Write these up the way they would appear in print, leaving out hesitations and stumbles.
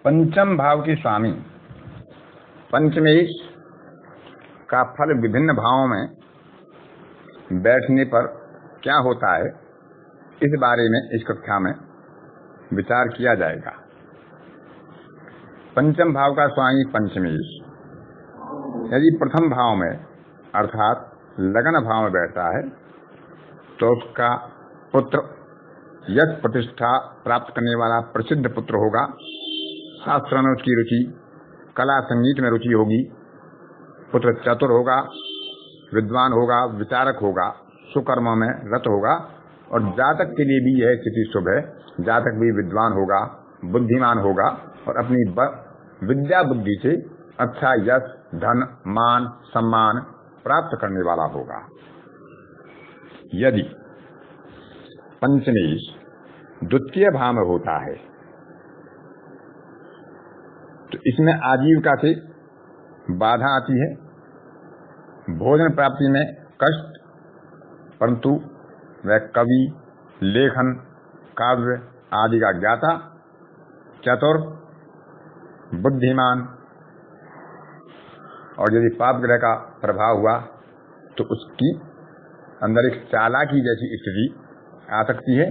पंचम भाव के स्वामी पंचमेश का फल विभिन्न भावों में बैठने पर क्या होता है, इस बारे में इस कक्षा में विचार किया जाएगा। पंचम भाव का स्वामी पंचमेश यदि प्रथम भाव में अर्थात लगन भाव में बैठता है तो उसका पुत्र यश प्रतिष्ठा प्राप्त करने वाला प्रसिद्ध पुत्र होगा। शास्त्र में उसकी रुचि, कला संगीत में रुचि होगी। पुत्र चतुर होगा, विद्वान होगा, विचारक होगा, सुकर्म में रत होगा और जातक के लिए भी यह स्थिति शुभ है। जातक भी विद्वान होगा, बुद्धिमान होगा और अपनी विद्या बुद्धि से अच्छा यश, धन, मान, सम्मान प्राप्त करने वाला होगा। यदि पंचमेश द्वितीय भाव में होता है तो इसमें आजीविका से बाधा आती है, भोजन प्राप्ति में कष्ट, परंतु वह कवि, लेखन, काव्य आदि का ज्ञाता, चतुर, बुद्धिमान और यदि पाप ग्रह का प्रभाव हुआ तो उसकी अंदर एक चालाकी जैसी स्थिति आ सकती है।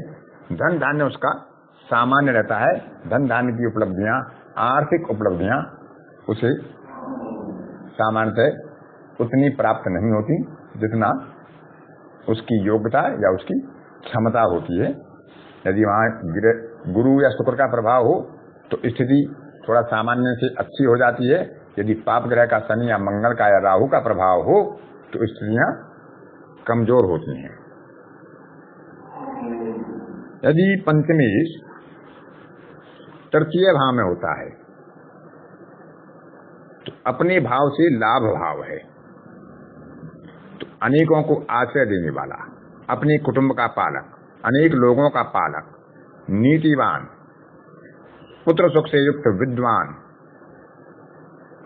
धन धान्य उसका सामान्य रहता है। धन धान्य की उपलब्धियां, आर्थिक उपलब्धियां उसे सामान्यतः उतनी प्राप्त नहीं होती जितना उसकी योग्यता या उसकी क्षमता होती है। यदि वहां गुरु या शुक्र का प्रभाव हो तो स्थिति थोड़ा सामान्य से अच्छी हो जाती है। यदि पाप ग्रह का शनि या मंगल का या राहु का प्रभाव हो तो स्थितियां कमजोर होती हैं। यदि पंचमेश तृतीय भाव में होता है तो अपने भाव से लाभ भाव है, तो अनेकों को आश्रय देने वाला, अपने कुटुंब का पालक, अनेक लोगों का पालक, नीतिवान, पुत्र सुख से युक्त विद्वान,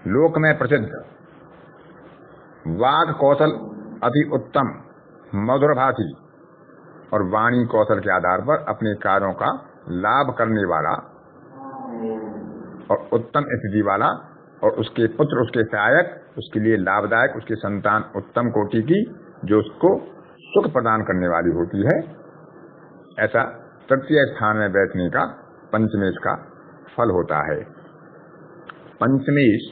लोक में प्रसिद्ध, वाक कौशल अति उत्तम, मधुरभाषी और वाणी कौशल के आधार पर अपने कार्यों का लाभ करने वाला और उत्तम स्थिति वाला और उसके पुत्र उसके सहायक, उसके लिए लाभदायक, उसकी संतान उत्तम कोटि की जो उसको सुख प्रदान करने वाली होती है, ऐसा तृतीय स्थान में बैठने का पंचमेश का फल होता है। पंचमेश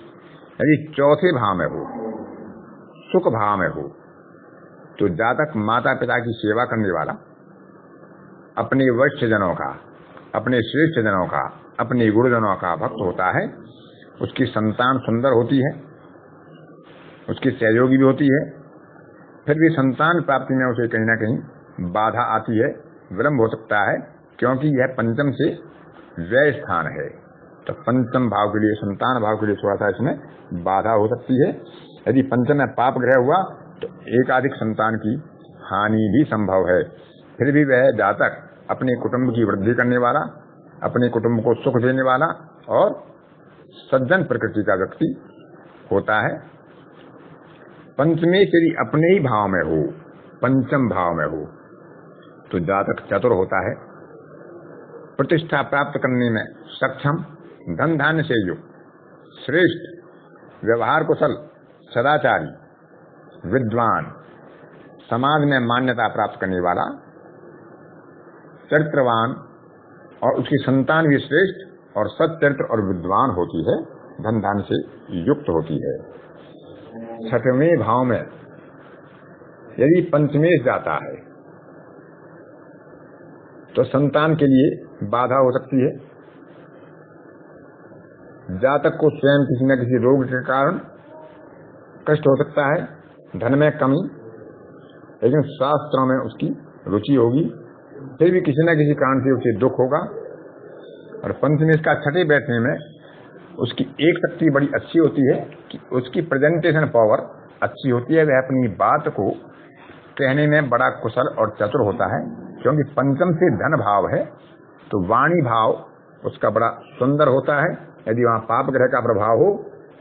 यदि चौथे भाव में हो, सुख भाव में हो, तो जातक माता पिता की सेवा करने वाला, अपने वरिष्ठ जनों का, अपने श्रेष्ठ जनों का, अपने गुरुजनों का भक्त होता है। उसकी संतान सुंदर होती है, उसकी सहयोगी भी होती है, फिर भी संतान प्राप्ति में उसे कहीं ना कहीं बाधा आती है, विलंब हो सकता है, क्योंकि यह पंचम से व्यय स्थान है। तो पंचम भाव के लिए, संतान भाव के लिए थोड़ा सा इसमें बाधा हो सकती है। यदि पंचम में पाप ग्रह हुआ तो एकाधिक संतान की हानि भी संभव है। फिर भी वह जातक अपने कुटुंब की वृद्धि करने वाला, अपने कुटुंब को सुख देने वाला और सज्जन प्रकृति का व्यक्ति होता है। पंचमेश यदि अपने ही भाव में हो, पंचम भाव में हो, तो जातक चतुर होता है, प्रतिष्ठा प्राप्त करने में सक्षम, धन धान्य से युक्त, श्रेष्ठ, व्यवहार कुशल, सदाचारी, विद्वान, समाज में मान्यता प्राप्त करने वाला, चरित्रवान और उसकी संतान भी श्रेष्ठ और सच्चरित्र और विद्वान होती है, धन धान्य से युक्त होती है। छठवें भाव में यदि पंचमेश जाता है तो संतान के लिए बाधा हो सकती है। जातक को स्वयं किसी न किसी रोग के कारण कष्ट हो सकता है, धन में कमी, लेकिन शास्त्रों में उसकी रुचि होगी, फिर भी किसी न किसी कारण से उसे दुख होगा। और पंचमेश का छठे बैठने में उसकी एक शक्ति बड़ी अच्छी होती है कि उसकी प्रेजेंटेशन पावर अच्छी होती है। वह अपनी बात को कहने में बड़ा कुशल और चतुर होता है, क्योंकि पंचम से धन भाव है तो वाणी भाव उसका बड़ा सुंदर होता है। यदि वहां पाप ग्रह का प्रभाव हो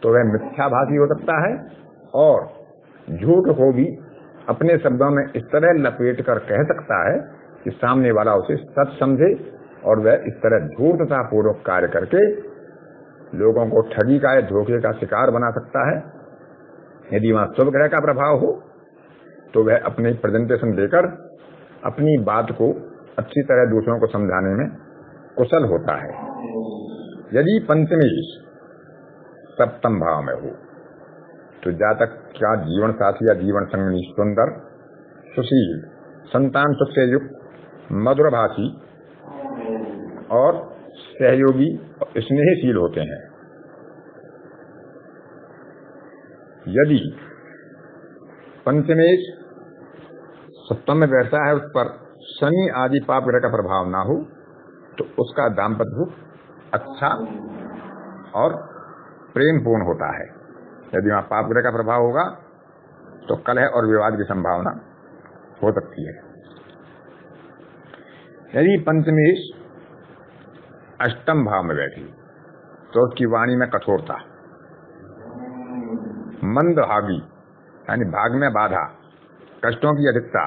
तो वह मिथ्याभाषी हो सकता है और झूठ को भी अपने शब्दों में इस तरह लपेट कर कह सकता है कि सामने वाला उसे सच समझे और वह इस तरह धूर्तता पूर्वक कार्य करके लोगों को ठगी का या धोखे का शिकार बना सकता है। यदि वहां शुभ ग्रह का प्रभाव हो तो वह अपने प्रेजेंटेशन देकर अपनी बात को अच्छी तरह दूसरों को समझाने में कुशल होता है। यदि पंचमेश सप्तम भाव में हो तो जातक का जीवन साथी या जीवन संगनी सुंदर, सुशील, संतान सुख से युक्त, मधुरभाषी और सहयोगी और स्नेहशील होते हैं। यदि पंचमेश सप्तम में बैठता है, उस पर शनि आदि पाप ग्रह का प्रभाव ना हो तो उसका दाम्पत्य सुख अच्छा और प्रेमपूर्ण होता है। यदि वहां पाप ग्रह का प्रभाव होगा तो कलह और विवाद की संभावना हो सकती है। यदि पंचमेश अष्टम भाव में बैठी तो उसकी वाणी में कठोरता, मंदभागी यानी भाग में बाधा, कष्टों की अधिकता,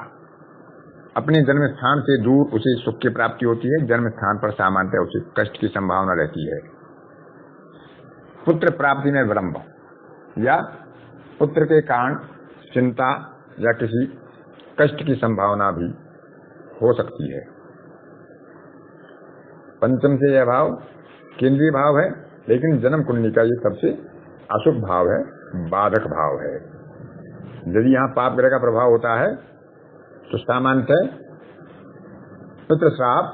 अपने जन्म स्थान से दूर उसे सुख की प्राप्ति होती है। जन्म स्थान पर सामान्यतः उसे कष्ट की संभावना रहती है। पुत्र प्राप्ति में विलंब या पुत्र के कारण चिंता या किसी कष्ट की संभावना भी हो सकती है। पंचम से यह भाव केंद्रीय भाव है, लेकिन जन्म कुंडली का ये सबसे अशुभ भाव है, बाधक भाव है। यदि यहाँ पाप ग्रह का प्रभाव होता है तो सामान्यतः पितृ श्राप,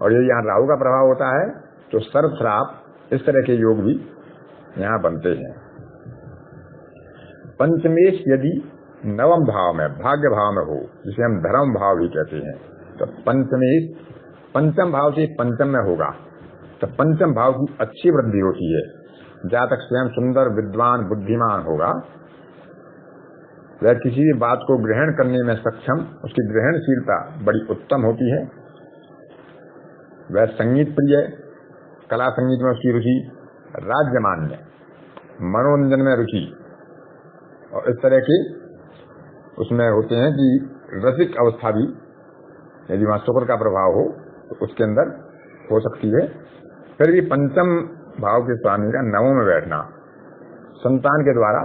और यदि यहाँ राहु का प्रभाव होता है तो सर्प श्राप, इस तरह के योग भी यहाँ बनते हैं। पंचमेश यदि नवम भाव में, भाग्य भाव में हो, जिसे हम धर्म भाव भी कहते हैं, तो पंचमेश पंचम भाव से पंचम में होगा तो पंचम भाव की अच्छी वृद्धि होती है। जातक स्वयं सुंदर, विद्वान, बुद्धिमान होगा। वह किसी भी बात को ग्रहण करने में सक्षम, उसकी ग्रहणशीलता बड़ी उत्तम होती है। वह संगीत प्रिय, कला संगीत में उसकी रुचि, राज्यमान्य, मनोरंजन में रुचि, और इस तरह के उसमें होते हैं कि रसिक अवस्था भी यदि वहां शुक्र का प्रभाव हो तो उसके अंदर हो सकती है। फिर भी पंचम भाव के स्वामी का नवों में बैठना संतान के द्वारा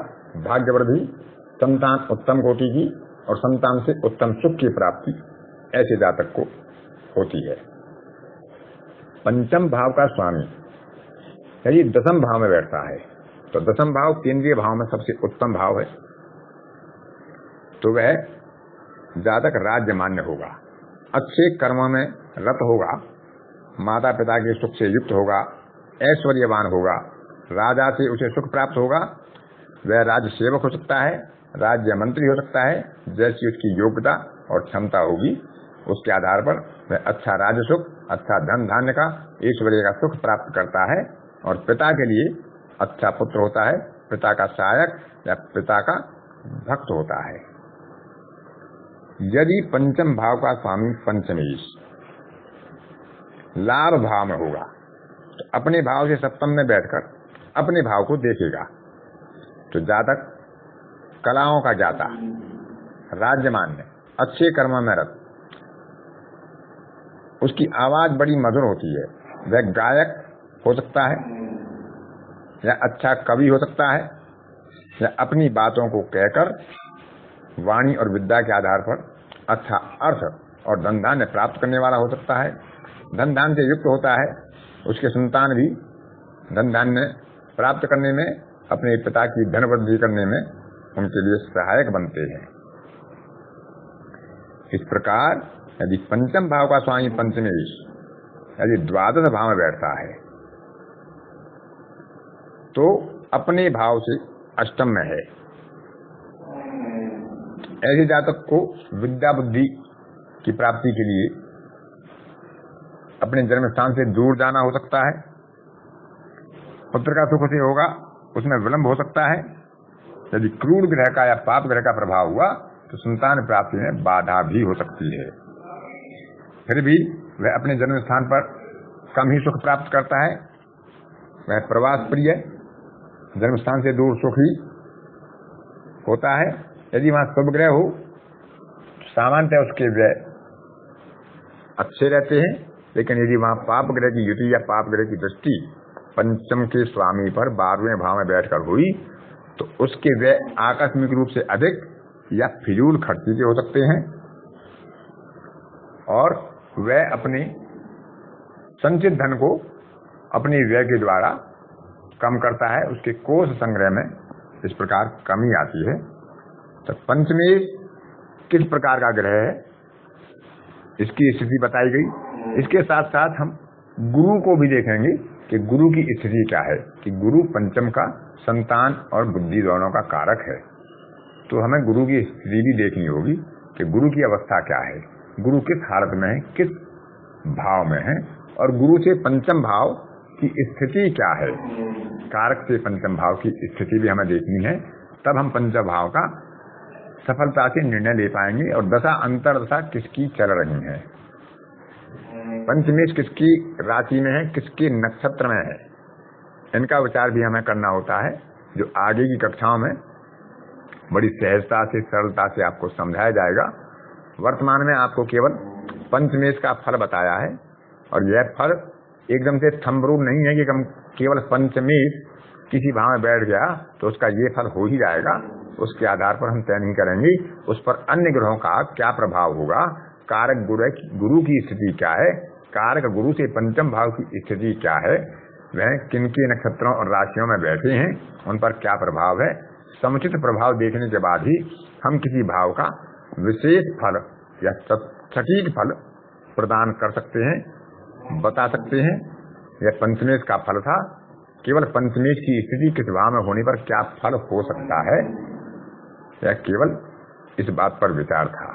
भाग्य वृद्धि, संतान उत्तम कोटि की और संतान से उत्तम सुख की प्राप्ति ऐसे जातक को होती है। पंचम भाव का स्वामी यदि दसम भाव में बैठता है तो दसम भाव केंद्रीय भाव में सबसे उत्तम भाव है, तो वह जातक राज्यमान्य होगा, अच्छे कर्मों में रत होगा, माता पिता के सुख से युक्त होगा, ऐश्वर्यवान होगा, राजा से उसे सुख प्राप्त होगा। वह राज्य सेवक हो सकता है, राज्य मंत्री हो सकता है। जैसी उसकी योग्यता और क्षमता होगी उसके आधार पर वह अच्छा राज्य सुख, अच्छा धन धान्य का, ऐश्वर्य का सुख प्राप्त करता है और पिता के लिए अच्छा पुत्र होता है, पिता का सहायक या पिता का भक्त होता है। यदि पंचम भाव का स्वामी पंचमेश लाभ भाव में होगा तो अपने भाव से सप्तम में बैठकर अपने भाव को देखेगा, तो जातक कलाओं का ज्ञाता, राज्यमान्य, अच्छे कर्मों में रत, उसकी आवाज बड़ी मधुर होती है। वह गायक हो सकता है या अच्छा कवि हो सकता है या अपनी बातों को कहकर वाणी और विद्या के आधार पर अच्छा अर्थ और धन धान्य प्राप्त करने वाला हो सकता है। धन धान्य से युक्त होता है, उसके संतान भी धन धान्य प्राप्त करने में, अपने पिता की धन वृद्धि करने में उनके लिए सहायक बनते हैं। इस प्रकार यदि पंचम भाव का स्वामी पंचमेश यदि द्वादश भाव में बैठता है तो अपने भाव से अष्टम में है। ऐसे जातक को विद्या बुद्धि की प्राप्ति के लिए अपने जन्म स्थान से दूर जाना हो सकता है। पुत्र का सुख से होगा, उसमें विलंब हो सकता है। यदि क्रूर ग्रह का या पाप ग्रह का प्रभाव हुआ तो संतान प्राप्ति में बाधा भी हो सकती है। फिर भी वह अपने जन्म स्थान पर कम ही सुख प्राप्त करता है। वह प्रवास प्रिय, जन्म स्थान से दूर सुखी होता है। यदि वहां शुभ ग्रह हो सामान्यतः उसके व्यय अच्छे रहते हैं, लेकिन यदि वहां पाप ग्रह की युति या पाप ग्रह की दृष्टि पंचम के स्वामी पर 12वें भाव में बैठकर हुई तो उसके व्यय आकस्मिक रूप से अधिक या फिजूल खर्ची के हो सकते हैं, और वह अपने संचित धन को अपने व्यय के द्वारा कम करता है, उसके कोष संग्रह में इस प्रकार कमी आती है। तो पंचमेश किस प्रकार का ग्रह है इसकी स्थिति बताई गई। इसके साथ साथ हम गुरु को भी देखेंगे कि गुरु की स्थिति क्या है, कि गुरु पंचम का संतान और बुद्धि दोनों का कारक है। तो हमें गुरु की स्थिति भी देखनी होगी कि गुरु की अवस्था क्या है, गुरु किस हालत में है, किस भाव में है, और गुरु से पंचम भाव की स्थिति क्या है, कारक से पंचम भाव की स्थिति भी हमें देखनी है। तब हम पंचम भाव का सफलता से निर्णय ले पाएंगे और दशा अंतरदशा किसकी चल रही है, पंचमेश किसकी राशि में है, किसके नक्षत्र में है, इनका विचार भी हमें करना होता है, जो आगे की कक्षाओं में बड़ी सहजता से सरलता से आपको समझाया जाएगा। वर्तमान में आपको केवल पंचमेश का फल बताया है, और यह फल एकदम से थंबरूप नहीं है कि हम केवल पंचमेश किसी भाव में बैठ गया तो उसका ये फल हो ही जाएगा। उसके आधार पर हम तय नहीं करेंगे उस पर अन्य ग्रहों का क्या प्रभाव होगा, कारक गुरु की स्थिति क्या है, कारक गुरु से पंचम भाव की स्थिति क्या है, वह किनके नक्षत्रों और राशियों में बैठे हैं, उन पर क्या प्रभाव है। समुचित प्रभाव देखने के बाद ही हम किसी भाव का विशेष फल या सटीक फल प्रदान कर सकते हैं, बता सकते हैं। यह पंचमेश का फल था, केवल पंचमेश की स्थिति किस भाव में होने पर क्या फल हो सकता है, यह केवल इस बात पर विचार था।